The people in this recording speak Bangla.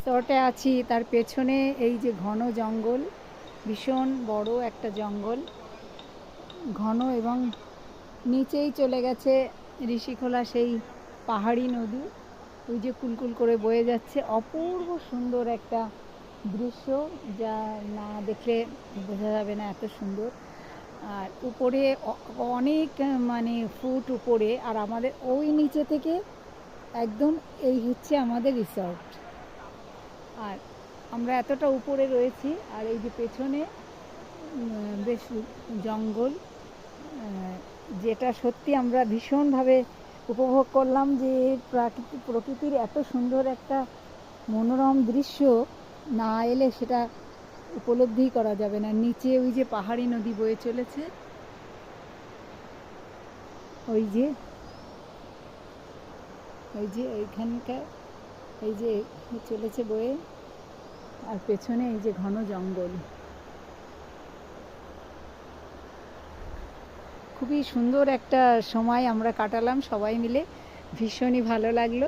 রিসর্টে আছি তার পেছনে এই যে ঘন জঙ্গল, ভীষণ বড় একটা জঙ্গল, ঘন, এবং নিচেই চলে গেছে ঋষিখোলা সেই পাহাড়ি নদী, ওই যে কুলকুল করে বয়ে যাচ্ছে। অপূর্ব সুন্দর একটা দৃশ্য, যা না দেখলে বোঝা যাবে না এত সুন্দর। আর উপরে অনেক মানে ফুট উপরে, আর আমাদের ওই নিচে থেকে একদম এই হচ্ছে আমাদের রিসর্ট। আর আমরা এতটা উপরে রয়েছি, আর এই যে পেছনে বেশ জঙ্গল, যেটা সত্যি আমরা ভীষণভাবে উপভোগ করলাম, যে প্রকৃতির এত সুন্দর একটা মনোরম দৃশ্য না এলে সেটা উপলব্ধি করা যাবে না। নিচে ওই যে পাহাড়ি নদী বয়ে চলেছে, ওই যে এইখানকার এই যে চলেছে বয়ে, আর পেছনে এই যে ঘন জঙ্গল। খুবই সুন্দর একটা সময় আমরা কাটালাম সবাই মিলে, ভীষণই ভালো লাগলো।